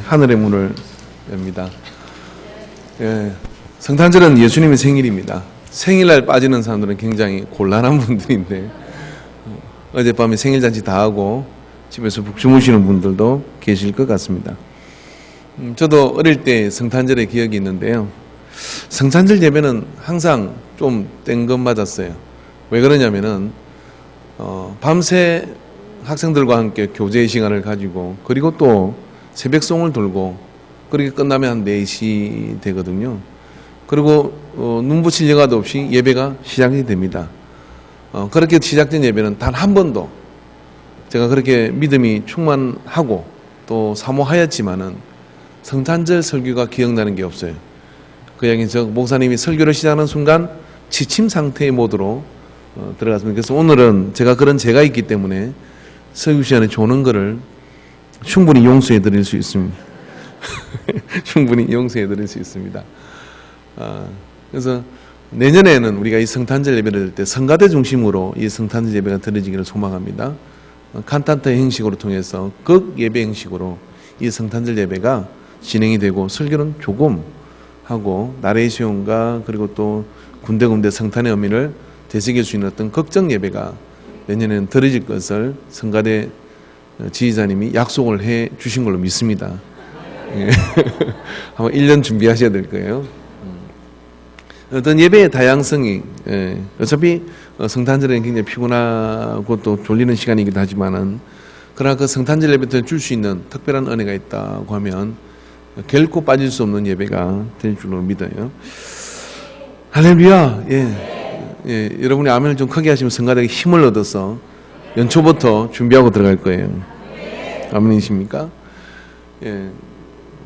하늘의 문을 엽니다. 예, 성탄절은 예수님의 생일입니다. 생일날 빠지는 사람들은 굉장히 곤란한 분들인데 어젯밤에 생일잔치 다 하고 집에서 푹 주무시는 분들도 계실 것 같습니다. 저도 어릴 때 성탄절의 기억이 있는데요. 성탄절 예배는 항상 좀 땡금 맞았어요. 왜 그러냐면은 밤새 학생들과 함께 교제의 시간을 가지고 그리고 또 새벽송을 돌고 그렇게 끝나면 한 4시 되거든요. 그리고 눈 붙일 여가도 없이 예배가 시작이 됩니다. 그렇게 시작된 예배는 단 한 번도 제가 그렇게 믿음이 충만하고 또 사모하였지만은 성탄절 설교가 기억나는 게 없어요. 그 이야기는 저 목사님이 설교를 시작하는 순간 지침 상태의 모드로 들어갔습니다. 그래서 오늘은 제가 그런 죄가 있기 때문에 설교 시간에 조는 거를 충분히 용서해 드릴 수 있습니다. 충분히 용서해 드릴 수 있습니다. 그래서 내년에는 우리가 이 성탄절 예배를 드릴 때 성가대 중심으로 이 성탄절 예배가 드려지기를 소망합니다. 칸타타 형식으로 통해서 극 예배 형식으로 이 성탄절 예배가 진행이 되고 설교는 조금 하고 나레이션과 그리고 또 군데군데 성탄의 의미를 되새길 수 있는 어떤 걱정 예배가 내년에는 드려질 것을 성가대 지휘자님이 약속을 해 주신 걸로 믿습니다. 예. 아마 1년 준비하셔야 될 거예요. 어떤 예배의 다양성이 어차피 성탄절에는 굉장히 피곤하고 또 졸리는 시간이기도 하지만은 그러나 그 성탄절 예배 때 줄 수 있는 특별한 은혜가 있다고 하면 결코 빠질 수 없는 예배가 될 줄로 믿어요. 할렐루야. 예, 여러분이 아멘을 좀 크게 하시면 성가대에 힘을 얻어서 연초부터 준비하고 들어갈 거예요. 아멘이십니까? 예.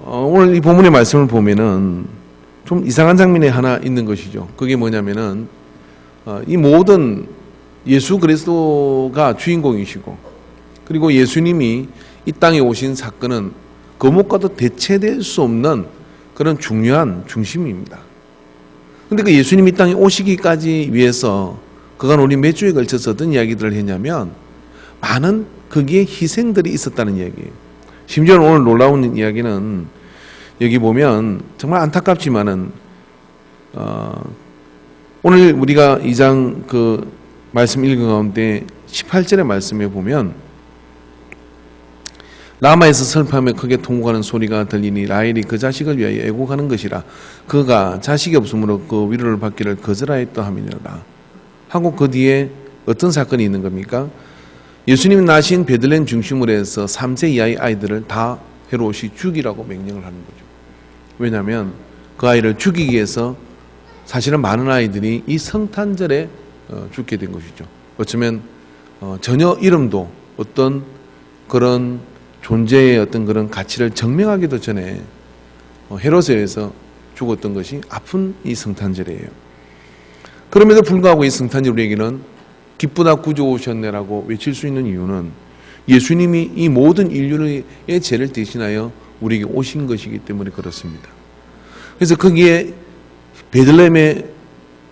오늘 이 본문의 말씀을 보면은 좀 이상한 장면이 하나 있는 것이죠. 그게 뭐냐면은 이 모든 예수 그리스도가 주인공이시고 그리고 예수님이 이 땅에 오신 사건은 그 무엇과도 대체될 수 없는 그런 중요한 중심입니다. 그런데 그 예수님이 이 땅에 오시기까지 위해서 그간 우리 몇 주에 걸쳐서 어떤 이야기들을 했냐면 많은 거기에 희생들이 있었다는 이야기예요. 심지어 오늘 놀라운 이야기는 여기 보면 정말 안타깝지만은 오늘 우리가 2장 그 말씀 읽은 가운데 18절의 말씀에 보면 라마에서 슬퍼하며 크게 통곡하는 소리가 들리니 라헬이 그 자식을 위하여 애곡하는 것이라 그가 자식이 없으므로 그 위로를 받기를 거절하였다 하미니라 하고 그 뒤에 어떤 사건이 있는 겁니까? 예수님이 나신 베들레헴 중심으로 해서 3세 이하의 아이들을 다 헤롯이 죽이라고 명령을 하는 거죠. 왜냐하면 그 아이를 죽이기 위해서 사실은 많은 아이들이 이 성탄절에 죽게 된 것이죠. 어쩌면 전혀 이름도 어떤 그런 존재의 어떤 그런 가치를 증명하기도 전에 헤롯에 의해서 죽었던 것이 아픈 이 성탄절이에요. 그럼에도 불구하고 이 성탄절 우리에게는 기쁘다 구주 오셨네라고 외칠 수 있는 이유는 예수님이 이 모든 인류의 죄를 대신하여 우리에게 오신 것이기 때문에 그렇습니다. 그래서 거기에 베들레헴에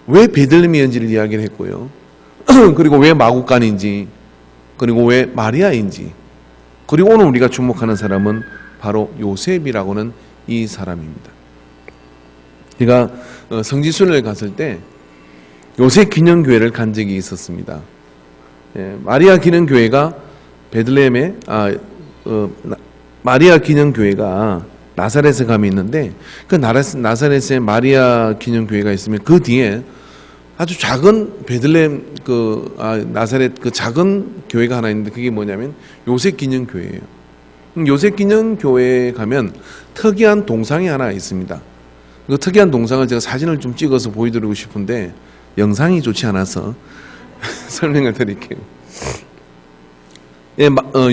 왜 베들레헴이었는지를 이야기를 했고요. 그리고 왜 마구간인지 그리고 왜 마리아인지 그리고 오늘 우리가 주목하는 사람은 바로 요셉이라고는 이 사람입니다. 제가 성지순례를 갔을 때 요셉 기념교회를 간 적이 있었습니다. 마리아 기념교회가 베들레헴에 마리아 기념교회가 나사렛에 가면 있는데 그 나사렛에 마리아 기념교회가 있으면 그 뒤에 아주 작은 베들레헴 나사렛 그 작은 교회가 하나 있는데 그게 뭐냐면 요셉 기념교회예요. 요셉 기념교회에 가면 특이한 동상이 하나 있습니다. 그 특이한 동상을 제가 사진을 좀 찍어서 보여드리고 싶은데 영상이 좋지 않아서 설명을 드릴게요.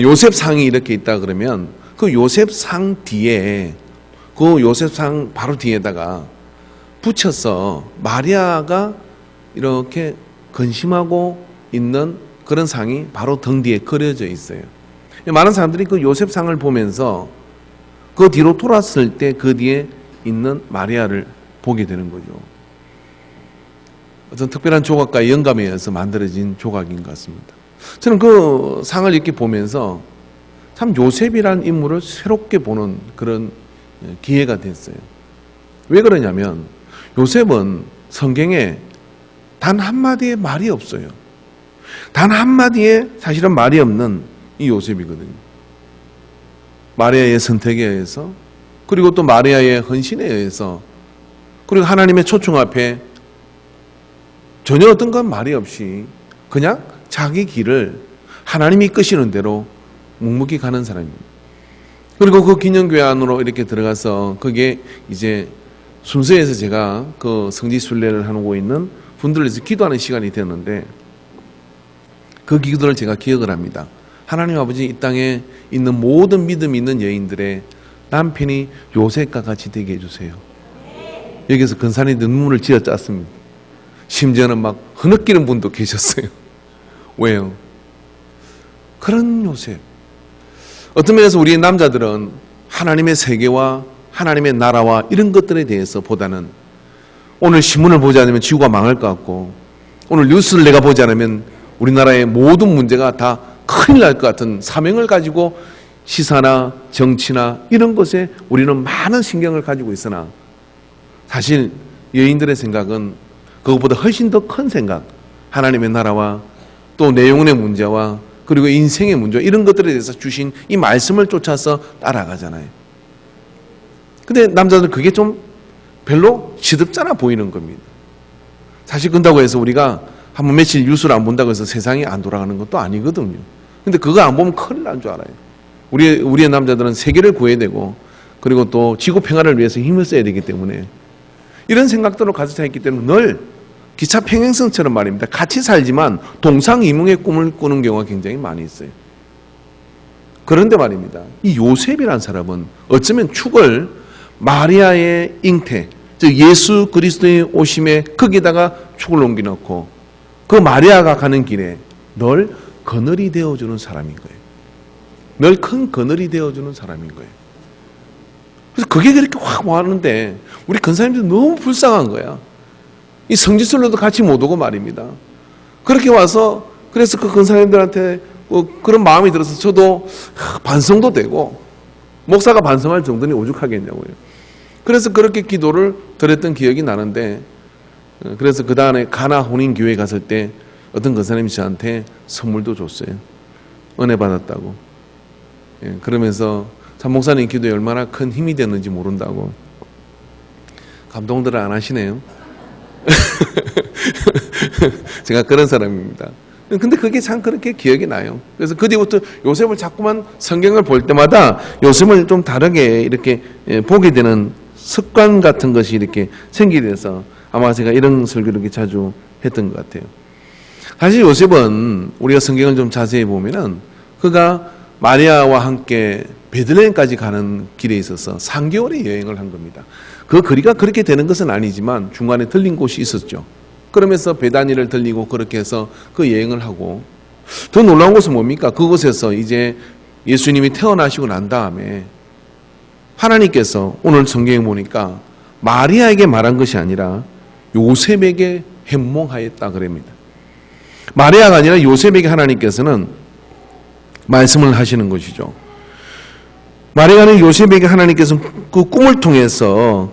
요셉 상이 이렇게 있다 그러면 그 요셉 상 뒤에 그 요셉 상 바로 뒤에다가 붙여서 마리아가 이렇게 근심하고 있는 그런 상이 바로 등 뒤에 그려져 있어요. 많은 사람들이 그 요셉 상을 보면서 그 뒤로 돌았을 때 그 뒤에 있는 마리아를 보게 되는 거죠. 어떤 특별한 조각과의 영감에 의해서 만들어진 조각인 것 같습니다. 저는 그 상을 이렇게 보면서 참 요셉이라는 인물을 새롭게 보는 그런 기회가 됐어요. 왜 그러냐면 요셉은 성경에 단 한마디의 말이 없어요. 단 한마디의 사실은 말이 없는 이 요셉이거든요. 마리아의 선택에 의해서, 그리고 또 마리아의 헌신에 의해서, 그리고 하나님의 초청 앞에 전혀 어떤 건 말이 없이 그냥 자기 길을 하나님이 이끄시는 대로 묵묵히 가는 사람입니다. 그리고 그 기념교회 안으로 이렇게 들어가서 그게 이제 순서에서 제가 그 성지순례를 하고 있는 분들을 위해서 기도하는 시간이 되었는데, 그 기도를 제가 기억을 합니다. 하나님 아버지, 이 땅에 있는 모든 믿음이 있는 여인들의 남편이 요셉과 같이 되게 해주세요. 여기서 근사님이 눈물을 쥐어 짰습니다. 심지어는 막 흐느끼는 분도 계셨어요. 왜요? 그런 요셉. 어떤 면에서 우리 남자들은 하나님의 세계와 하나님의 나라와 이런 것들에 대해서 보다는 오늘 신문을 보지 않으면 지구가 망할 것 같고, 오늘 뉴스를 내가 보지 않으면 우리나라의 모든 문제가 다 큰일 날 것 같은 사명을 가지고 시사나 정치나 이런 것에 우리는 많은 신경을 가지고 있으나, 사실 여인들의 생각은 그것보다 훨씬 더 큰 생각, 하나님의 나라와 또 내 영혼의 문제와 그리고 인생의 문제, 이런 것들에 대해서 주신 이 말씀을 쫓아서 따라가잖아요. 근데 남자들 그게 좀 별로 시덥잖아 보이는 겁니다. 사실 그런다고 해서 우리가 한번 며칠 뉴스를 안 본다고 해서 세상이 안 돌아가는 것도 아니거든요. 근데 그거 안 보면 큰일 난 줄 알아요. 우리의 남자들은 세계를 구해야 되고, 그리고 또 지구 평화를 위해서 힘을 써야 되기 때문에 이런 생각들을 가지고 있기 때문에 늘 기차 평행선처럼 말입니다. 같이 살지만 동상이몽의 꿈을 꾸는 경우가 굉장히 많이 있어요. 그런데 말입니다, 이 요셉이라는 사람은 어쩌면 축을 마리아의 잉태, 즉 예수 그리스도의 오심에 거기다가 축을 옮겨놓고 그 마리아가 가는 길에 늘 그늘이 되어주는 사람인 거예요. 늘 큰 그늘이 되어주는 사람인 거예요. 그래서 그게 그렇게 확 와는데 우리 근사님들 너무 불쌍한 거야. 이 성지순례도 같이 못 오고 말입니다. 그렇게 와서 그래서 그 근사님들한테 그런 마음이 들어서 저도 반성도 되고, 목사가 반성할 정도니 오죽하겠냐고요. 그래서 그렇게 기도를 드렸던 기억이 나는데, 그래서 그 다음에 가나 혼인교회 갔을 때 어떤 근사님이 저한테 선물도 줬어요. 은혜 받았다고. 그러면서 참 목사님 기도에 얼마나 큰 힘이 됐는지 모른다고. 감동들을 안 하시네요. 제가 그런 사람입니다. 근데 그게 참 그렇게 기억이 나요. 그래서 그 뒤부터 요셉을 자꾸만 성경을 볼 때마다 요셉을 좀 다르게 이렇게 보게 되는 습관 같은 것이 이렇게 생기게 돼서 아마 제가 이런 설교를 이렇게 자주 했던 것 같아요. 사실 요셉은 우리가 성경을 좀 자세히 보면은 그가 마리아와 함께 베들레헴까지 가는 길에 있어서 3개월의 여행을 한 겁니다. 그 거리가 그렇게 되는 것은 아니지만 중간에 들린 곳이 있었죠. 그러면서 베다니를 들리고 그렇게 해서 그 여행을 하고, 더 놀라운 것은 뭡니까? 그곳에서 이제 예수님이 태어나시고 난 다음에 하나님께서 오늘 성경에 보니까 마리아에게 말한 것이 아니라 요셉에게 현몽하였다 그럽니다. 마리아가 아니라 요셉에게 하나님께서는 말씀을 하시는 것이죠. 마리아는 요셉에게 하나님께서 그 꿈을 통해서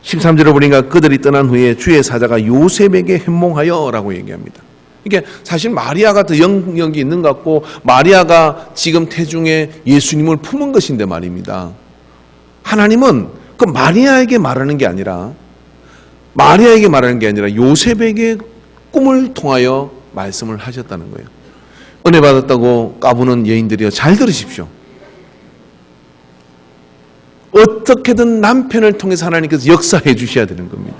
13절에 보니까 그들이 떠난 후에 주의 사자가 요셉에게 현몽하여 라고 얘기합니다. 이게 사실 마리아가 더 영역이 있는 것 같고, 마리아가 지금 태중에 예수님을 품은 것인데 말입니다. 하나님은 그 마리아에게 말하는 게 아니라 요셉에게 꿈을 통하여 말씀을 하셨다는 거예요. 은혜 받았다고 까부는 여인들이여, 잘 들으십시오. 어떻게든 남편을 통해서 하나님께서 역사해 주셔야 되는 겁니다.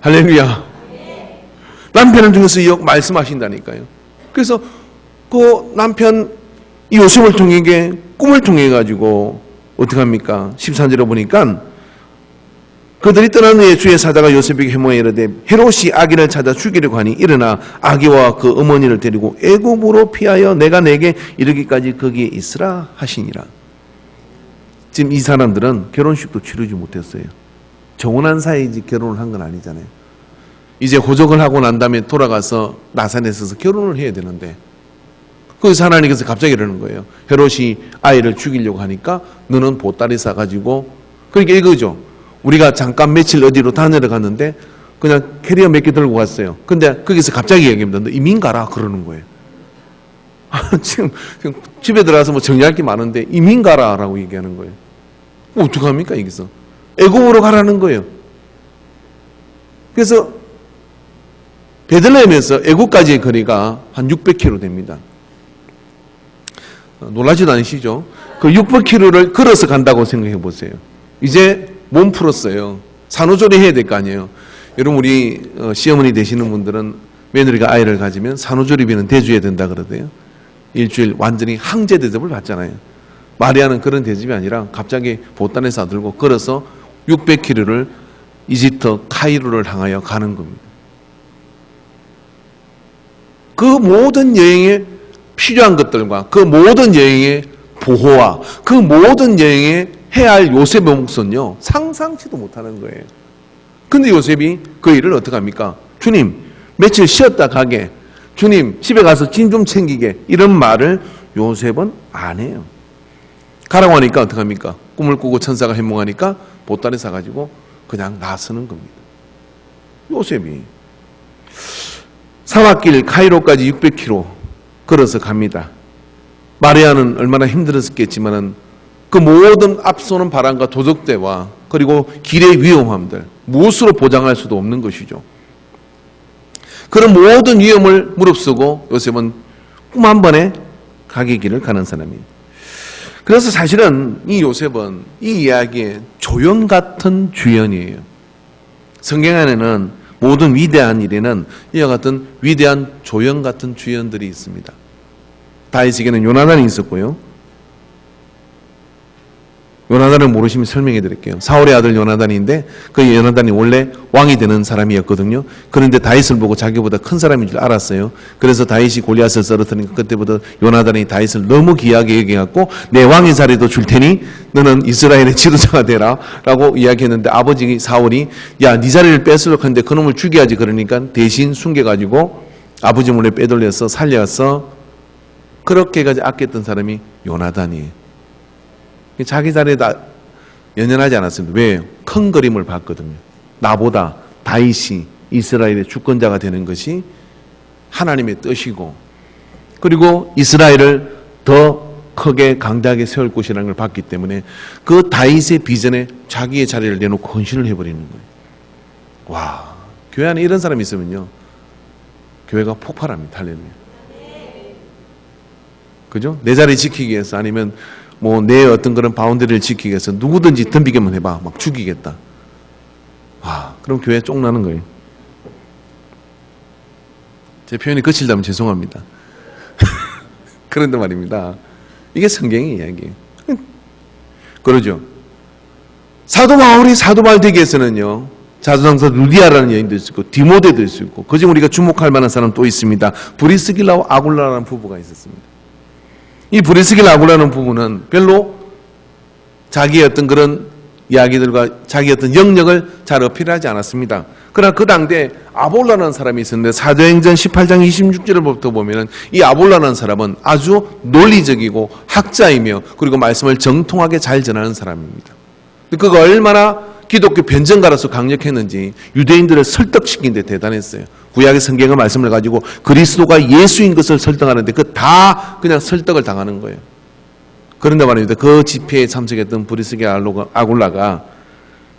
할렐루야. 남편을 통해서 말씀하신다니까요. 그래서 그 남편 이 요셉을 통해 꿈을 통해 가지고 어떻게 합니까? 13절에 보니까 그들이 떠난 후에 주의 사자가 요셉에게 해몽하여 이르되 헤롯이 아기를 찾아 죽이려고 하니 일어나 아기와 그 어머니를 데리고 애굽으로 피하여 내가 내게 이르기까지 거기에 있으라 하시니라. 지금 이 사람들은 결혼식도 치르지 못했어요. 정혼한 사이지 결혼을 한 건 아니잖아요. 이제 호적을 하고 난 다음에 돌아가서 나사렛에서 결혼을 해야 되는데 거기서 하나님께서 갑자기 이러는 거예요. 헤롯이 아이를 죽이려고 하니까 너는 보따리 싸가지고, 그러니까 이거죠. 우리가 잠깐 며칠 어디로 다녀러 갔는데 그냥 캐리어 몇 개 들고 갔어요. 근데 거기서 갑자기 얘기합니다. 너 이민 가라 그러는 거예요. 지금 집에 들어가서 뭐 정리할 게 많은데 이민 가라라고 얘기하는 거예요. 어떡합니까 여기서? 애굽으로 가라는 거예요. 그래서 베들레헴에서 애굽까지의 거리가 한 600km 됩니다. 놀라지도 않으시죠? 그 600km를 걸어서 간다고 생각해 보세요. 이제 몸 풀었어요. 산후조리 해야 될 거 아니에요. 여러분 우리 시어머니 되시는 분들은 며느리가 아이를 가지면 산후조리비는 대줘야 된다 그러대요. 일주일 완전히 항제 대접을 받잖아요. 마리아는 그런 대접이 아니라 갑자기 보따리 싸들고 걸어서 600km를 이집트 카이로를 향하여 가는 겁니다. 그 모든 여행에 필요한 것들과 그 모든 여행의 보호와 그 모든 여행에 해야 할 요셉의 몫은요 상상치도 못하는 거예요. 근데 요셉이 그 일을 어떻게 합니까? 주님 며칠 쉬었다 가게, 주님 집에 가서 짐 좀 챙기게, 이런 말을 요셉은 안 해요. 가라고 하니까 어떻게 합니까? 꿈을 꾸고 천사가 해몽하니까 보따리 사가지고 그냥 나서는 겁니다. 요셉이 사막길 카이로까지 600km 걸어서 갑니다. 마리아는 얼마나 힘들었겠지만은 그 모든 앞서는 바람과 도적대와 그리고 길의 위험함들 무엇으로 보장할 수도 없는 것이죠. 그런 모든 위험을 무릅쓰고 요셉은 꿈 한 번에 가게 길을 가는 사람이에요. 그래서 사실은 이 요셉은 이 이야기의 조연 같은 주연이에요. 성경 안에는 모든 위대한 일에는 이와 같은 위대한 조연 같은 주연들이 있습니다. 다윗에게는 요나단이 있었고요. 요나단을 모르시면 설명해 드릴게요. 사울의 아들 요나단인데 그 요나단이 원래 왕이 되는 사람이었거든요. 그런데 다윗을 보고 자기보다 큰 사람인 줄 알았어요. 그래서 다윗이 골리앗을 쓰러뜨리니까 그때부터 요나단이 다윗을 너무 귀하게 여겨갖고 내 왕의 자리도 줄 테니 너는 이스라엘의 지도자가 되라 라고 이야기했는데 아버지 사울이 야 네 자리를 뺏으려고 하는데 그놈을 죽여야지 그러니까 대신 숨겨가지고 아버지 몰래 빼돌려서 살려서 그렇게까지 아꼈던 사람이 요나단이에요. 자기 자리에 다 연연하지 않았습니다. 왜? 큰 그림을 봤거든요. 나보다 다윗이 이스라엘의 주권자가 되는 것이 하나님의 뜻이고 그리고 이스라엘을 더 크게 강대하게 세울 것이라는 걸 봤기 때문에 그 다윗의 비전에 자기의 자리를 내놓고 헌신을 해버리는 거예요. 와, 교회 안에 이런 사람이 있으면요 교회가 폭발합니다. 할렐루야. 그죠? 내 자리 지키기 위해서 아니면 뭐 내 어떤 그런 바운더리를 지키기 위해서 누구든지 덤비게만 해봐. 막 죽이겠다. 와, 그럼 교회 쫑나는 거예요. 제 표현이 거칠다면 죄송합니다. 그런데 말입니다. 이게 성경의 이야기예요. 그러죠. 사도 바울이 사도 바울 되기 위해서는요. 자주상사 루디아라는 여인도 있고 디모데도 있고 그중 우리가 주목할 만한 사람 또 있습니다. 브리스길라와 아굴라라는 부부가 있었습니다. 이 브리스길라 아굴라는 부부는 별로 자기의 어떤 그런 이야기들과 자기의 어떤 영역을 잘 어필하지 않았습니다. 그러나 그 당대에 아볼라라는 사람이 있었는데 사도행전 18장 26절부터 보면은 이 아볼라라는 사람은 아주 논리적이고 학자이며 그리고 말씀을 정통하게 잘 전하는 사람입니다. 그가 얼마나 기독교 변증가로서 강력했는지 유대인들을 설득시킨 데 대단했어요. 구약의 성경의 말씀을 가지고 그리스도가 예수인 것을 설득하는데 그 다 그냥 설득을 당하는 거예요. 그런데 말입니다. 그 집회에 참석했던 브리스길라 아굴라가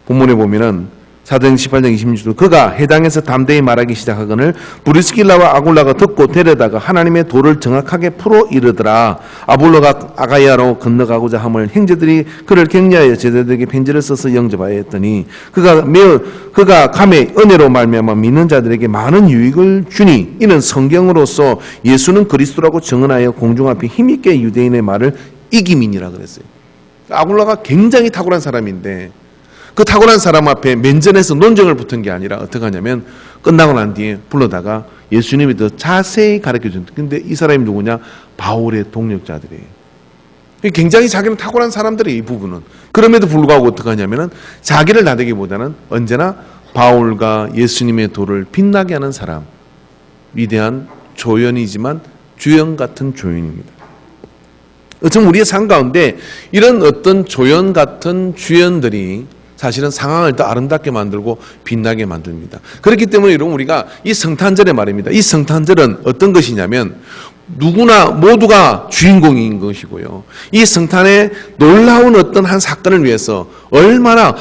본문에 보면은 사도행전 18장 26절 그가 해당에서 담대히 말하기 시작하거늘 브리스길라와 아굴라가 듣고 데려다가 하나님의 도를 정확하게 풀어 이르더라. 아볼로가 아가야로 건너가고자 함을 형제들이 그를 격려하여 제자들에게 편지를 써서 영접하여 했더니 그가 감히 은혜로 말미암아 믿는 자들에게 많은 유익을 주니 이는 성경으로서 예수는 그리스도라고 증언하여 공중 앞에 힘있게 유대인의 말을 이김이니라 그랬어요. 아굴라가 굉장히 탁월한 사람인데 그 탁월한 사람 앞에 면전에서 논쟁을 붙은 게 아니라 어떻게 하냐면 끝나고 난 뒤에 불러다가 예수님이 더 자세히 가르쳐준다. 근데 이 사람이 누구냐? 바울의 동력자들이에요. 굉장히 자기는 탁월한 사람들이에요. 이 부분은. 그럼에도 불구하고 어떻게 하냐면은 자기를 나대기보다는 언제나 바울과 예수님의 도를 빛나게 하는 사람. 위대한 조연이지만 주연 같은 조연입니다. 어쩌면 우리의 삶 가운데 이런 어떤 조연 같은 주연들이 사실은 상황을 더 아름답게 만들고 빛나게 만듭니다. 그렇기 때문에 여러분 우리가 이 성탄절에 말입니다. 이 성탄절은 어떤 것이냐면 누구나 모두가 주인공인 것이고요. 이 성탄의 놀라운 어떤 한 사건을 위해서 얼마나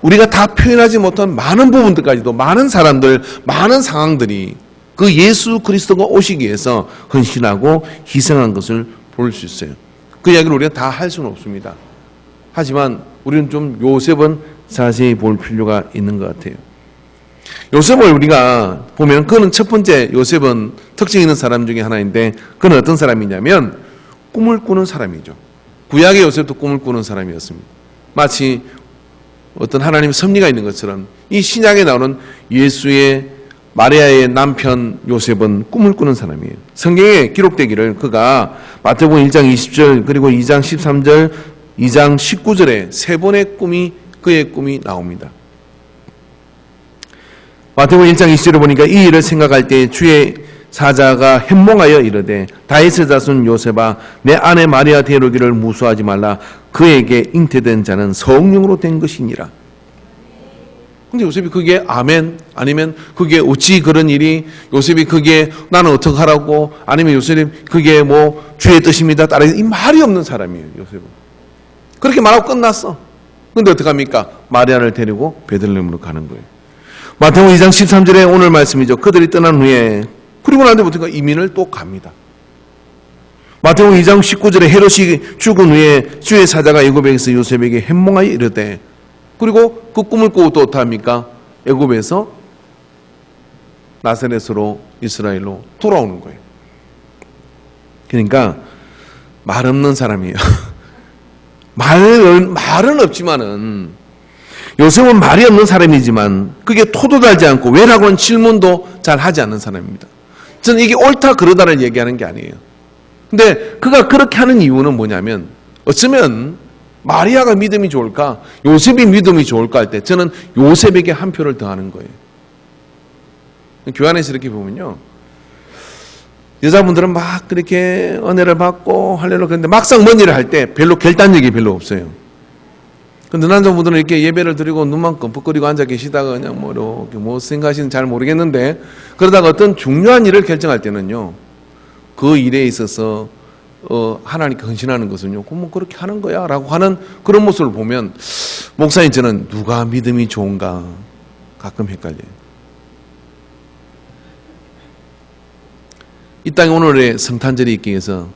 우리가 다 표현하지 못한 많은 부분들까지도 많은 사람들, 많은 상황들이 그 예수 그리스도가 오시기 위해서 헌신하고 희생한 것을 볼 수 있어요. 그 이야기를 우리가 다 할 수는 없습니다. 하지만 우리는 좀 요셉은 자세히 볼 필요가 있는 것 같아요. 요셉을 우리가 보면 그는 첫 번째 요셉은 특징 있는 사람 중에 하나인데 그는 어떤 사람이냐면 꿈을 꾸는 사람이죠. 구약의 요셉도 꿈을 꾸는 사람이었습니다. 마치 어떤 하나님의 섭리가 있는 것처럼 이 신약에 나오는 예수의 마리아의 남편 요셉은 꿈을 꾸는 사람이에요. 성경에 기록되기를 그가 마태복음 1장 20절 그리고 2장 13절 2장 19절에 세 번의 꿈이 그의 꿈이 나옵니다. 마태복음 1장 20절을 보니까 이 일을 생각할 때 주의 사자가 현몽하여 이르되 다윗의 자손 요셉아 내 아내 마리아 데려오기를 무수하지 말라 그에게 잉태된 자는 성령으로 된 것이니라. 근데 요셉이 그게 아멘 아니면 그게 어찌 그런 일이 요셉이 그게 나는 어떻게 하라고 아니면 요셉이 그게 뭐 주의 뜻입니다 따라 이 말이 없는 사람이에요. 요셉은 그렇게 말하고 끝났어. 근데 어떡합니까? 마리아를 데리고 베들레헴으로 가는 거예요. 마태복음 2장 13절에 오늘 말씀이죠. 그들이 떠난 후에 그리고 난 뒤부터 이민을 또 갑니다. 마태복음 2장 19절에 헤롯이 죽은 후에 주의 사자가 애굽에서 요셉에게 현몽하여 이르되 그리고 그 꿈을 꾸고 또 어떡합니까? 애굽에서 나사렛으로 이스라엘로 돌아오는 거예요. 그러니까 말 없는 사람이에요. 말은 없지만은 요셉은 말이 없는 사람이지만 그게 토도 달지 않고 왜라고 하는 질문도 잘 하지 않는 사람입니다. 저는 이게 옳다 그러다를 얘기하는 게 아니에요. 근데 그가 그렇게 하는 이유는 뭐냐면 어쩌면 마리아가 믿음이 좋을까 요셉이 믿음이 좋을까 할 때 저는 요셉에게 한 표를 더하는 거예요. 교회 안에서 이렇게 보면요 여자분들은 막 그렇게 은혜를 받고 할렐루야 그런데 막상 뭔 일을 할 때 별로 결단력이 별로 없어요. 근데 남자분들은 이렇게 예배를 드리고 눈만 끔뻑거리고 앉아 계시다가 그냥 뭐 이렇게 뭐 생각하시는지 잘 모르겠는데 그러다가 어떤 중요한 일을 결정할 때는요 그 일에 있어서 하나님께 헌신하는 것은요 뭐 그렇게 하는 거야 라고 하는 그런 모습을 보면 목사님 저는 누가 믿음이 좋은가 가끔 헷갈려요. 이 땅에 오늘의 성탄절이 있기 위해서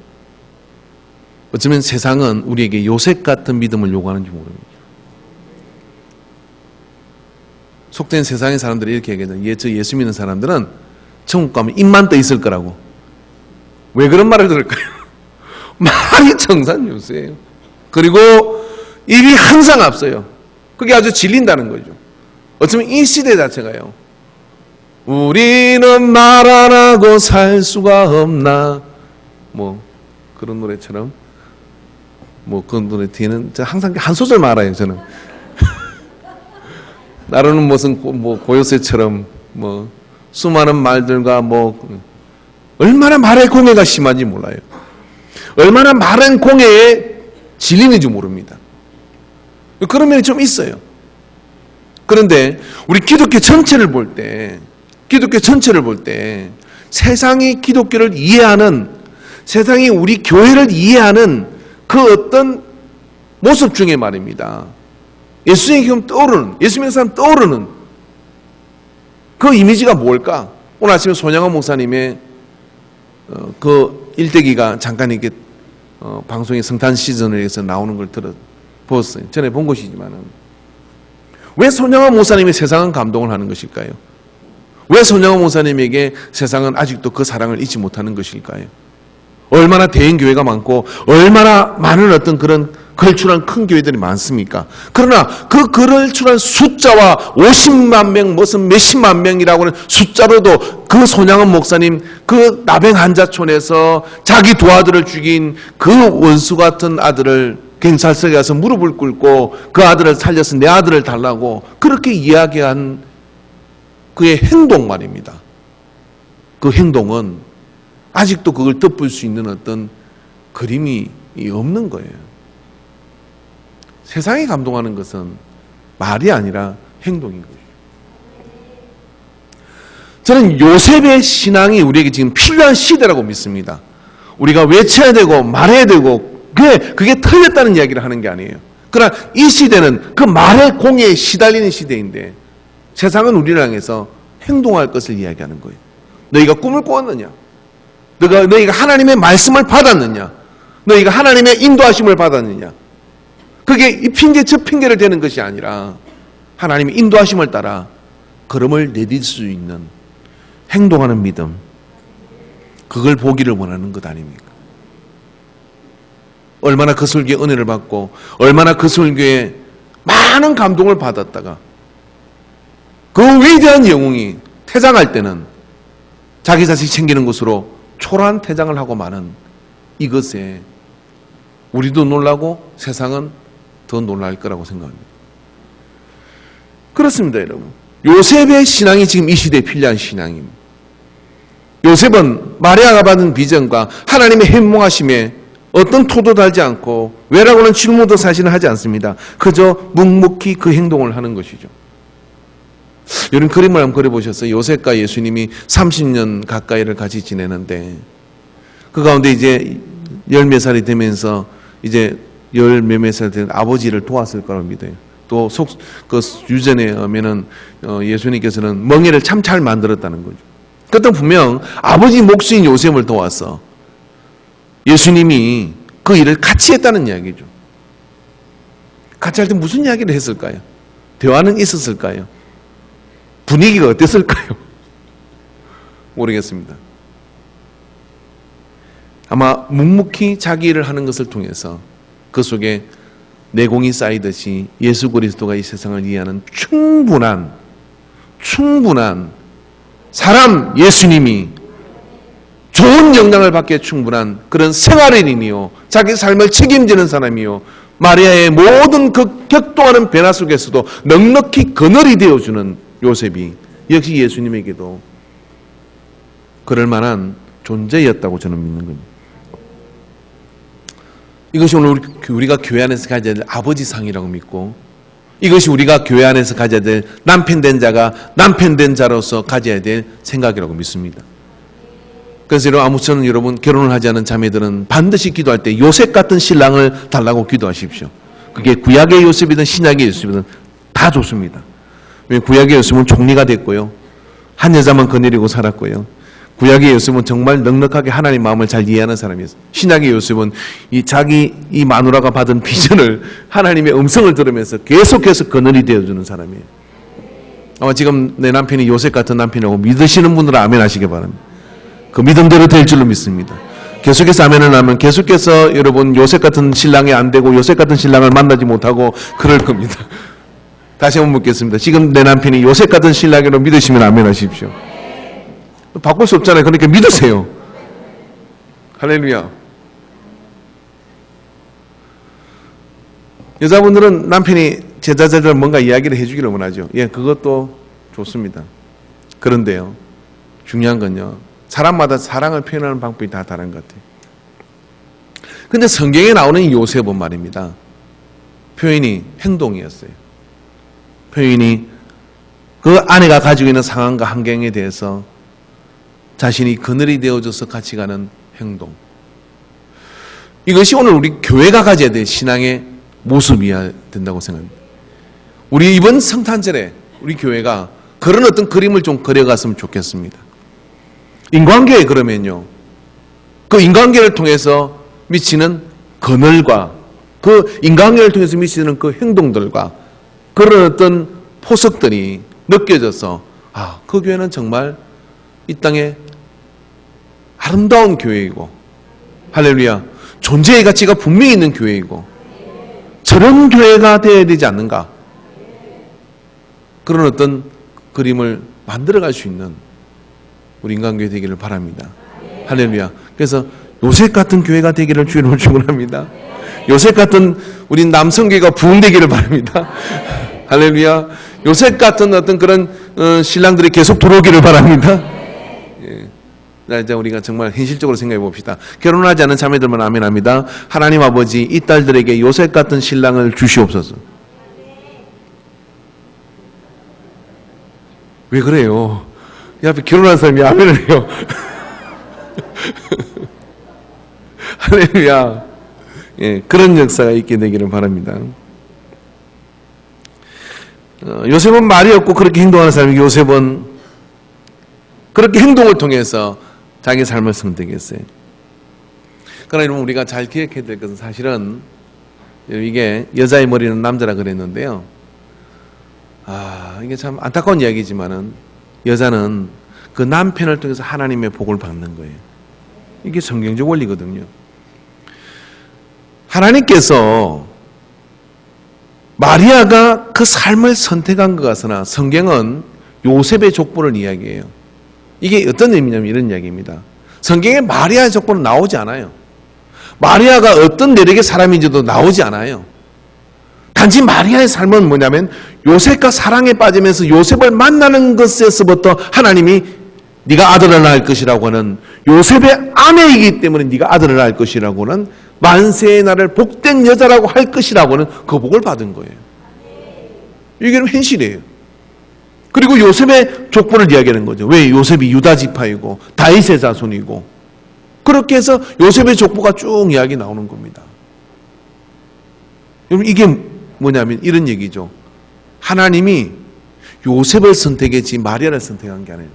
어쩌면 세상은 우리에게 요셉 같은 믿음을 요구하는지 모릅니다. 속된 세상의 사람들이 이렇게 얘기하잖아요. 저 예수 믿는 사람들은 천국 가면 입만 떠 있을 거라고. 왜 그런 말을 들을까요? 말이 정산유수예요. 그리고 입이 항상 앞서요. 그게 아주 질린다는 거죠. 어쩌면 이 시대 자체가요. 우리는 말 안 하고 살 수가 없나 뭐 그런 노래처럼 뭐 그 노래 뒤에는 항상 한 소절 알아요. 저는 나르는 무슨 뭐 고요새처럼 뭐 수많은 말들과 뭐 얼마나 말의 공해가 심한지 몰라요. 얼마나 말은 공해에 질리는지 모릅니다. 그런 면이 좀 있어요. 그런데 우리 기독교 전체를 볼 때 세상이 기독교를 이해하는 세상이 우리 교회를 이해하는 그 어떤 모습 중에 말입니다. 예수님 떠오르는 예수 믿는 사람 떠오르는 그 이미지가 뭘까? 오늘 아침에 손양원 목사님의 그 일대기가 잠깐 이렇게 방송의 성탄 시즌을 위해서 나오는 걸 보았어요. 전에 본 것이지만은 왜 손양원 목사님이 세상은 감동을 하는 것일까요? 왜 손양원 목사님에게 세상은 아직도 그 사랑을 잊지 못하는 것일까요? 얼마나 대형 교회가 많고 얼마나 많은 어떤 그런 걸출한 큰 교회들이 많습니까? 그러나 그 걸출한 숫자와 50만 명 무슨 몇십만 명이라고 하는 숫자로도 그 손양원 목사님 그 나병 한자촌에서 자기 두 아들을 죽인 그 원수 같은 아들을 경찰서에 가서 무릎을 꿇고 그 아들을 살려서 내 아들을 달라고 그렇게 이야기한 그의 행동 말입니다. 그 행동은 아직도 그걸 덮을 수 있는 어떤 그림이 없는 거예요. 세상이 감동하는 것은 말이 아니라 행동인 거죠. 저는 요셉의 신앙이 우리에게 지금 필요한 시대라고 믿습니다. 우리가 외쳐야 되고 말해야 되고 그게 틀렸다는 이야기를 하는 게 아니에요. 그러나 이 시대는 그 말의 공예에 시달리는 시대인데 세상은 우리를 향해서 행동할 것을 이야기하는 거예요. 너희가 꿈을 꾸었느냐? 너희가 하나님의 말씀을 받았느냐? 너희가 하나님의 인도하심을 받았느냐? 그게 이 핑계 저 핑계를 대는 것이 아니라 하나님의 인도하심을 따라 걸음을 내딜 수 있는 행동하는 믿음, 그걸 보기를 원하는 것 아닙니까? 얼마나 그 설교에 은혜를 받고 얼마나 그 설교에 많은 감동을 받았다가 그 위대한 영웅이 퇴장할 때는 자기 자식 챙기는 것으로 초라한 퇴장을 하고 마는 이것에 우리도 놀라고 세상은 더 놀랄 거라고 생각합니다. 그렇습니다, 여러분. 요셉의 신앙이 지금 이 시대에 필요한 신앙입니다. 요셉은 마리아가 받은 비전과 하나님의 현몽하심에 어떤 토도 달지 않고 왜라고는 질문도 사실은 하지 않습니다. 그저 묵묵히 그 행동을 하는 것이죠. 이런 그림을 한번 그려보셨어요? 요셉과 예수님이 30년 가까이를 같이 지내는데 그 가운데 이제 열 몇 살이 되면서 이제 열 몇몇 살 된 아버지를 도왔을 거라고 믿어요. 또 그 유전에 오면은 예수님께서는 멍에를 참 잘 만들었다는 거죠. 그때 분명 아버지 목수인 요셉을 도와서 예수님이 그 일을 같이 했다는 이야기죠. 같이 할 때 무슨 이야기를 했을까요? 대화는 있었을까요? 분위기가 어땠을까요? 모르겠습니다. 아마 묵묵히 자기 일을 하는 것을 통해서 그 속에 내공이 쌓이듯이 예수 그리스도가 이 세상을 이해하는 충분한 사람 예수님이 좋은 영향을 받기에 충분한 그런 생활인이요 자기 삶을 책임지는 사람이요 마리아의 모든 그 격동하는 변화 속에서도 넉넉히 그늘이 되어주는 요셉이 역시 예수님에게도 그럴 만한 존재였다고 저는 믿는 겁니다. 이것이 오늘 우리가 교회 안에서 가져야 될 아버지상이라고 믿고 이것이 우리가 교회 안에서 가져야 될 남편된 자가 남편된 자로서 가져야 될 생각이라고 믿습니다. 그래서 아무쪼록 여러분 결혼을 하지 않은 자매들은 반드시 기도할 때 요셉 같은 신랑을 달라고 기도하십시오. 그게 구약의 요셉이든 신약의 요셉이든 다 좋습니다. 구약의 요셉은 총리가 됐고요. 한 여자만 거느리고 살았고요. 구약의 요셉은 정말 넉넉하게 하나님 마음을 잘 이해하는 사람이었어요. 신약의 요셉은 이 마누라가 받은 비전을 하나님의 음성을 들으면서 계속해서 그늘이 되어주는 사람이에요. 아마 지금 내 남편이 요셉 같은 남편이라고 믿으시는 분들은 아멘 하시기 바랍니다. 그 믿음대로 될 줄로 믿습니다. 계속해서 아멘을 하면 계속해서 여러분 요셉 같은 신랑이 안 되고 요셉 같은 신랑을 만나지 못하고 그럴 겁니다. 다시 한번 묻겠습니다. 지금 내 남편이 요셉 같은 신랑이라고 믿으시면 아멘 하십시오. 바꿀 수 없잖아요. 그러니까 믿으세요. 할렐루야. 여자분들은 남편이 제자들 뭔가 이야기를 해주기를 원하죠. 예, 그것도 좋습니다. 그런데요, 중요한 건요, 사람마다 사랑을 표현하는 방법이 다 다른 것 같아요. 근데 성경에 나오는 이 요셉은 말입니다. 표현이 행동이었어요. 표현이 그 아내가 가지고 있는 상황과 환경에 대해서 자신이 그늘이 되어줘서 같이 가는 행동. 이것이 오늘 우리 교회가 가져야 될 신앙의 모습이어야 된다고 생각합니다. 우리 이번 성탄절에 우리 교회가 그런 어떤 그림을 좀 그려갔으면 좋겠습니다. 인간계에 그러면요, 그 인간계를 통해서 미치는 그늘과 그 인간계를 통해서 미치는 그 행동들과 그런 어떤 포석들이 느껴져서 그 교회는 정말 이 땅에 아름다운 교회이고 할렐루야 존재의 가치가 분명히 있는 교회이고 저런 교회가 되어야 되지 않는가, 그런 어떤 그림을 만들어갈 수 있는 우리 인간교회 되기를 바랍니다. 할렐루야. 그래서 요셉 같은 교회가 되기를 주님으로 축원합니다. 요셉 같은 우리 남성교회가 부흥되기를 바랍니다. 할렐루야. 요셉 같은 어떤 그런 신랑들이 계속 들어오기를 바랍니다. 이제 우리가 정말 현실적으로 생각해 봅시다. 결혼하지 않은 자매들만 아멘합니다. 하나님 아버지 이 딸들에게 요셉 같은 신랑을 주시옵소서. 왜 그래요? 이 앞에 결혼한 사람이 아멘을 해요. 할렐루야. 예, 그런 역사가 있게 되기를 바랍니다. 요셉은 말이 없고 그렇게 행동하는 사람이 요셉은 그렇게 행동을 통해서 자기 삶을 선택했어요. 그러나 여러분 우리가 잘 기억해야 될 것은 사실은 이게 여자의 머리는 남자라 그랬는데요. 이게 참 안타까운 이야기지만은 여자는 그 남편을 통해서 하나님의 복을 받는 거예요. 이게 성경적 원리거든요. 하나님께서 마리아가 그 삶을 선택한 것 같으나 성경은 요셉의 족보를 이야기해요. 이게 어떤 의미냐면 이런 이야기입니다. 성경에 마리아의 족보는 나오지 않아요. 마리아가 어떤 내력의 사람인지도 나오지 않아요. 단지 마리아의 삶은 뭐냐면 요셉과 사랑에 빠지면서 요셉을 만나는 것에서부터 하나님이 네가 아들을 낳을 것이라고 하는 요셉의 아내이기 때문에 네가 아들을 낳을 것이라고 하는 만세의 날을 복된 여자라고 할 것이라고 하는 그 복을 받은 거예요. 이게 현실이에요. 그리고 요셉의 족보를 이야기하는 거죠. 왜? 요셉이 유다 지파이고 다윗의 자손이고 그렇게 해서 요셉의 족보가 쭉 이야기 나오는 겁니다. 여러분 이게 뭐냐면 이런 얘기죠. 하나님이 요셉을 선택했지 마리아를 선택한 게 아니에요.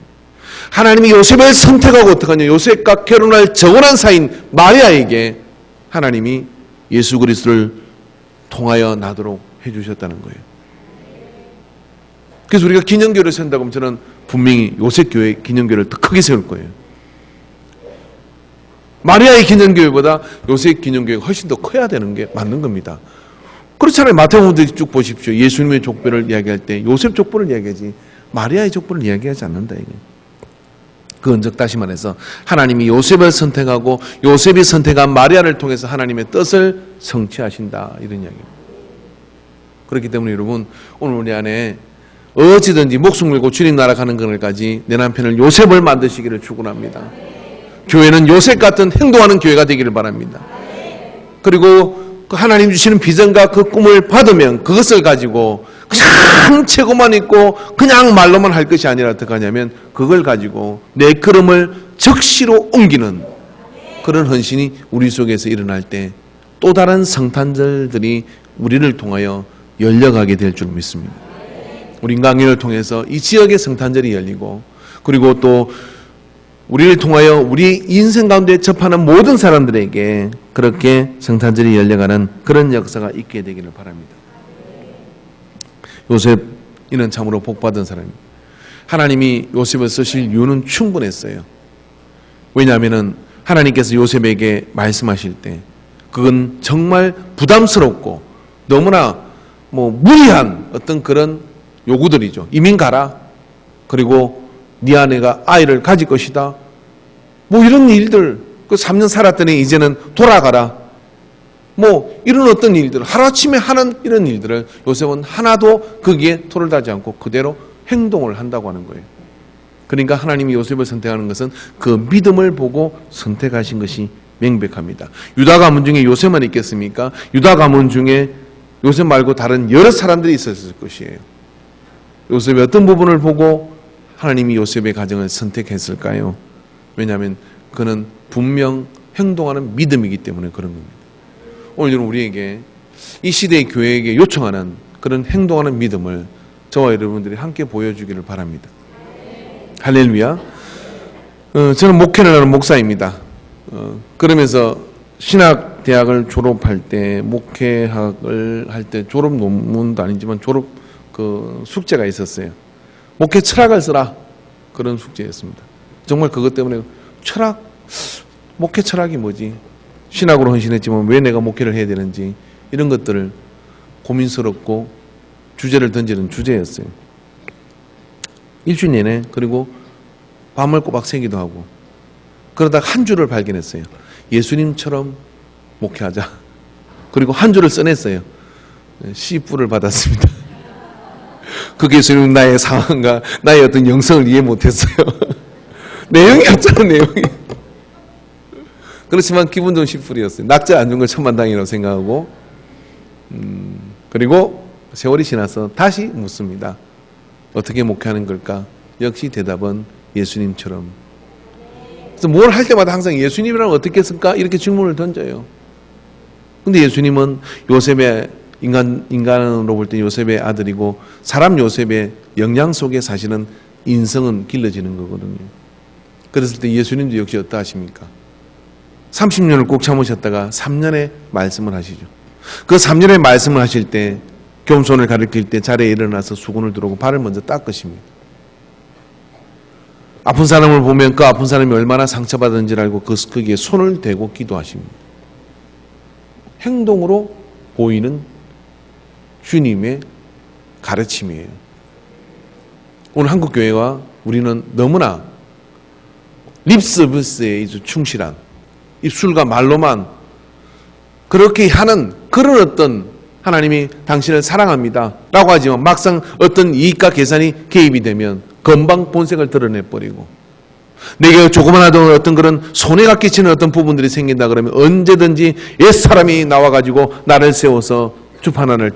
하나님이 요셉을 선택하고 어떡하냐. 요셉과 결혼할 정원한 사인 마리아에게 하나님이 예수 그리스도를 통하여 나도록 해주셨다는 거예요. 그래서 우리가 기념교회를 세운다고 하면 저는 분명히 요셉교회 기념교회를 더 크게 세울 거예요. 마리아의 기념교회보다 요셉 기념교회가 훨씬 더 커야 되는 게 맞는 겁니다. 그렇잖아요. 마태복음 쭉 보십시오. 예수님의 족보를 이야기할 때 요셉 족보를 이야기하지 마리아의 족보를 이야기하지 않는다. 이게. 그건 즉 다시 말해서 하나님이 요셉을 선택하고 요셉이 선택한 마리아를 통해서 하나님의 뜻을 성취하신다. 이런 이야기입니다. 그렇기 때문에 여러분 오늘 우리 안에 어찌든지 목숨 걸고 주님 나라 가는 그날까지 내 남편을 요셉을 만드시기를 축원합니다. 교회는 요셉 같은 행동하는 교회가 되기를 바랍니다. 그리고 그 하나님 주시는 비전과 그 꿈을 받으면 그것을 가지고 그냥 책고만 있고 그냥 말로만 할 것이 아니라 어떻게 하냐면 그걸 가지고 내 걸음을 적시로 옮기는 그런 헌신이 우리 속에서 일어날 때 또 다른 성탄절들이 우리를 통하여 열려가게 될 줄 믿습니다. 우리 인강연을 통해서 이 지역의 성탄절이 열리고 그리고 또 우리를 통하여 우리 인생 가운데 접하는 모든 사람들에게 그렇게 성탄절이 열려가는 그런 역사가 있게 되기를 바랍니다. 요셉 이는 참으로 복받은 사람입니다. 하나님이 요셉을 쓰실 이유는 충분했어요. 왜냐하면 하나님께서 요셉에게 말씀하실 때 그건 정말 부담스럽고 너무나 무리한 어떤 그런 요구들이죠. 이민 가라. 그리고 네 아내가 아이를 가질 것이다. 이런 일들. 그 3년 살았더니 이제는 돌아가라. 이런 어떤 일들. 하루아침에 하는 이런 일들을 요셉은 하나도 거기에 토를 다지 않고 그대로 행동을 한다고 하는 거예요. 그러니까 하나님이 요셉을 선택하는 것은 그 믿음을 보고 선택하신 것이 명백합니다. 유다 가문 중에 요셉만 있겠습니까? 유다 가문 중에 요셉 말고 다른 여러 사람들이 있었을 것이에요. 요셉의 어떤 부분을 보고 하나님이 요셉의 가정을 선택했을까요? 왜냐하면 그는 분명 행동하는 믿음이기 때문에 그런 겁니다. 오늘 우리에게 이 시대의 교회에게 요청하는 그런 행동하는 믿음을 저와 여러분들이 함께 보여주기를 바랍니다. 할렐루야. 저는 목회를 하는 목사입니다. 그러면서 신학대학을 졸업할 때 목회학을 할 때 졸업 논문도 아니지만 졸업 숙제가 있었어요. 목회 철학을 쓰라. 그런 숙제였습니다. 정말 그것 때문에 목회 철학이 뭐지? 신학으로 헌신했지만 왜 내가 목회를 해야 되는지 이런 것들을 고민스럽고 주제를 던지는 주제였어요. 일주일 내내 그리고 밤을 꼬박 새기도 하고 그러다가 한 줄을 발견했어요. 예수님처럼 목회하자. 그리고 한 줄을 써냈어요. C뿔을 받았습니다. 그게 예수님 나의 상황과 나의 어떤 영성을 이해 못했어요. 내용이 없잖아, 내용이. 그렇지만 기분 좋은 시풀이었어요. 낙자 안 준 걸 천만다행이라고 생각하고, 그리고 세월이 지나서 다시 묻습니다. 어떻게 목회하는 걸까? 역시 대답은 예수님처럼. 그래서 뭘 할 때마다 항상 예수님이라면 어떻게 했을까? 이렇게 질문을 던져요. 근데 예수님은 요셉의 인간으로 볼 때 요셉의 아들이고 사람 요셉의 영양 속에 사실은 인성은 길러지는 거거든요. 그랬을 때 예수님도 역시 어떠하십니까? 30년을 꼭 참으셨다가 3년의 말씀을 하시죠. 그 3년의 말씀을 하실 때 겸손을 가르칠 때 자리에 일어나서 수건을 들고 발을 먼저 닦으십니다. 아픈 사람을 보면 그 아픈 사람이 얼마나 상처받은지를 알고 거기에 손을 대고 기도하십니다. 행동으로 보이는 주님의 가르침이에요. 오늘 한국교회와 우리는 너무나 립서비스에 충실한 입술과 말로만 그렇게 하는 그런 어떤 하나님이 당신을 사랑합니다 라고 하지만 막상 어떤 이익과 계산이 개입이 되면 금방 본색을 드러내버리고 내게 조그마한 어떤 그런 손해가 끼치는 어떤 부분들이 생긴다 그러면 언제든지 옛사람이 나와가지고 나를 세워서 주판안을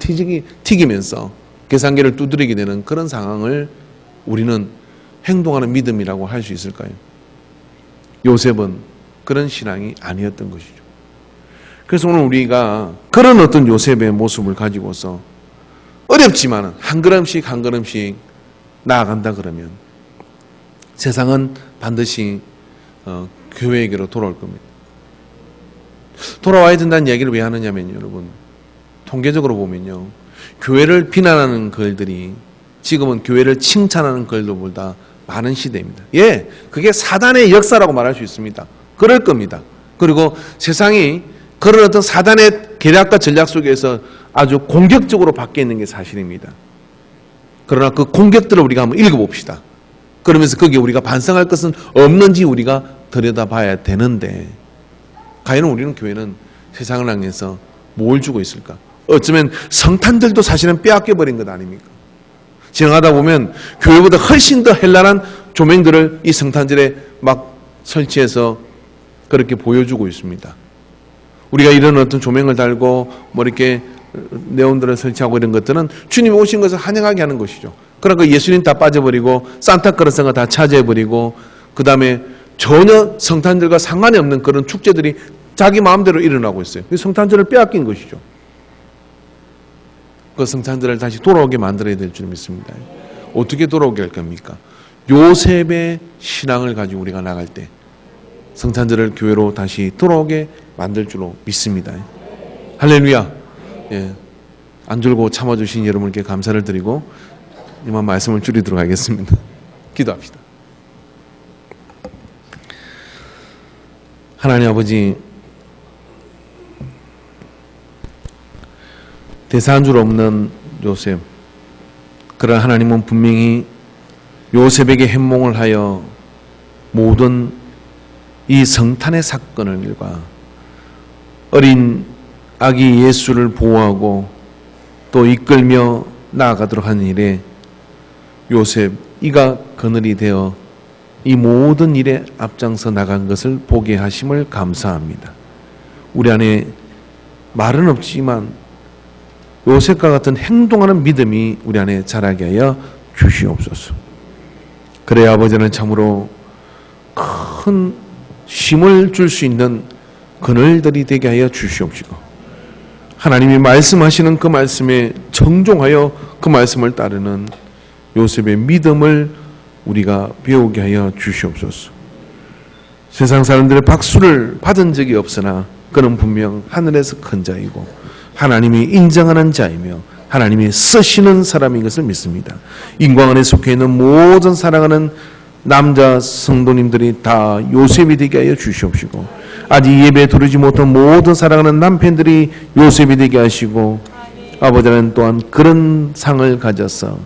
튀기면서 계산기를 두드리게 되는 그런 상황을 우리는 행동하는 믿음이라고 할 수 있을까요? 요셉은 그런 신앙이 아니었던 것이죠. 그래서 오늘 우리가 그런 어떤 요셉의 모습을 가지고서 어렵지만 한 걸음씩 한 걸음씩 나아간다 그러면 세상은 반드시 교회에게로 돌아올 겁니다. 돌아와야 된다는 이야기를 왜 하느냐면요, 여러분. 통계적으로 보면요, 교회를 비난하는 글들이 지금은 교회를 칭찬하는 글들보다 많은 시대입니다. 예, 그게 사단의 역사라고 말할 수 있습니다. 그럴 겁니다. 그리고 세상이 그런 어떤 사단의 계략과 전략 속에서 아주 공격적으로 바뀌어 있는 게 사실입니다. 그러나 그 공격들을 우리가 한번 읽어봅시다. 그러면서 거기에 우리가 반성할 것은 없는지 우리가 들여다봐야 되는데 과연 우리는 교회는 세상을 향해서 뭘 주고 있을까? 어쩌면 성탄들도 사실은 빼앗겨버린 것 아닙니까? 지나가다 보면 교회보다 훨씬 더 현란한 조명들을 이 성탄절에 막 설치해서 그렇게 보여주고 있습니다. 우리가 이런 어떤 조명을 달고 뭐 이렇게 네온들을 설치하고 이런 것들은 주님이 오신 것을 환영하게 하는 것이죠. 그러니까 예수님 다 빠져버리고 산타크로스가 다 차지해버리고 그 다음에 전혀 성탄절과 상관이 없는 그런 축제들이 자기 마음대로 일어나고 있어요. 성탄절을 빼앗긴 것이죠. 그 성탄절을 다시 돌아오게 만들어야 될 줄 믿습니다. 어떻게 돌아오게 할 겁니까? 요셉의 신앙을 가지고 우리가 나갈 때 성탄절을 교회로 다시 돌아오게 만들 줄로 믿습니다. 할렐루야. 예, 안 줄고 참아주신 여러분께 감사를 드리고 이만 말씀을 줄이도록 하겠습니다. 기도합시다. 하나님 아버지, 대사한 줄 없는 요셉, 그러나 하나님은 분명히 요셉에게 현몽을 하여 모든 이 성탄의 사건을과 어린 아기 예수를 보호하고 또 이끌며 나아가도록 하는 일에 요셉 이가 그늘이 되어 이 모든 일에 앞장서 나간 것을 보게 하심을 감사합니다. 우리 안에 말은 없지만 요셉과 같은 행동하는 믿음이 우리 안에 자라게 하여 주시옵소서. 그래야 아버지는 참으로 큰 힘을 줄 수 있는 그늘들이 되게 하여 주시옵시고 하나님이 말씀하시는 그 말씀에 정종하여 그 말씀을 따르는 요셉의 믿음을 우리가 배우게 하여 주시옵소서. 세상 사람들의 박수를 받은 적이 없으나 그는 분명 하늘에서 큰 자이고 하나님이 인정하는 자이며 하나님이 쓰시는 사람인 것을 믿습니다. 인광 안에 속해 있는 모든 사랑하는 남자 성도님들이 다 요셉이 되게 하여 주시옵시고 아직 예배에 들어오지 못한 모든 사랑하는 남편들이 요셉이 되게 하시고 아버지는 또한 그런 상을 가져서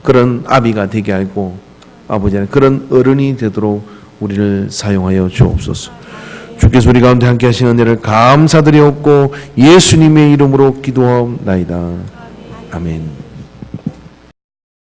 그런 아비가 되게 하고 아버지는 그런 어른이 되도록 우리를 사용하여 주옵소서. 주께서 우리 가운데 함께 하시는 은혜를 감사드리옵고 예수님의 이름으로 기도하옵나이다. 아멘.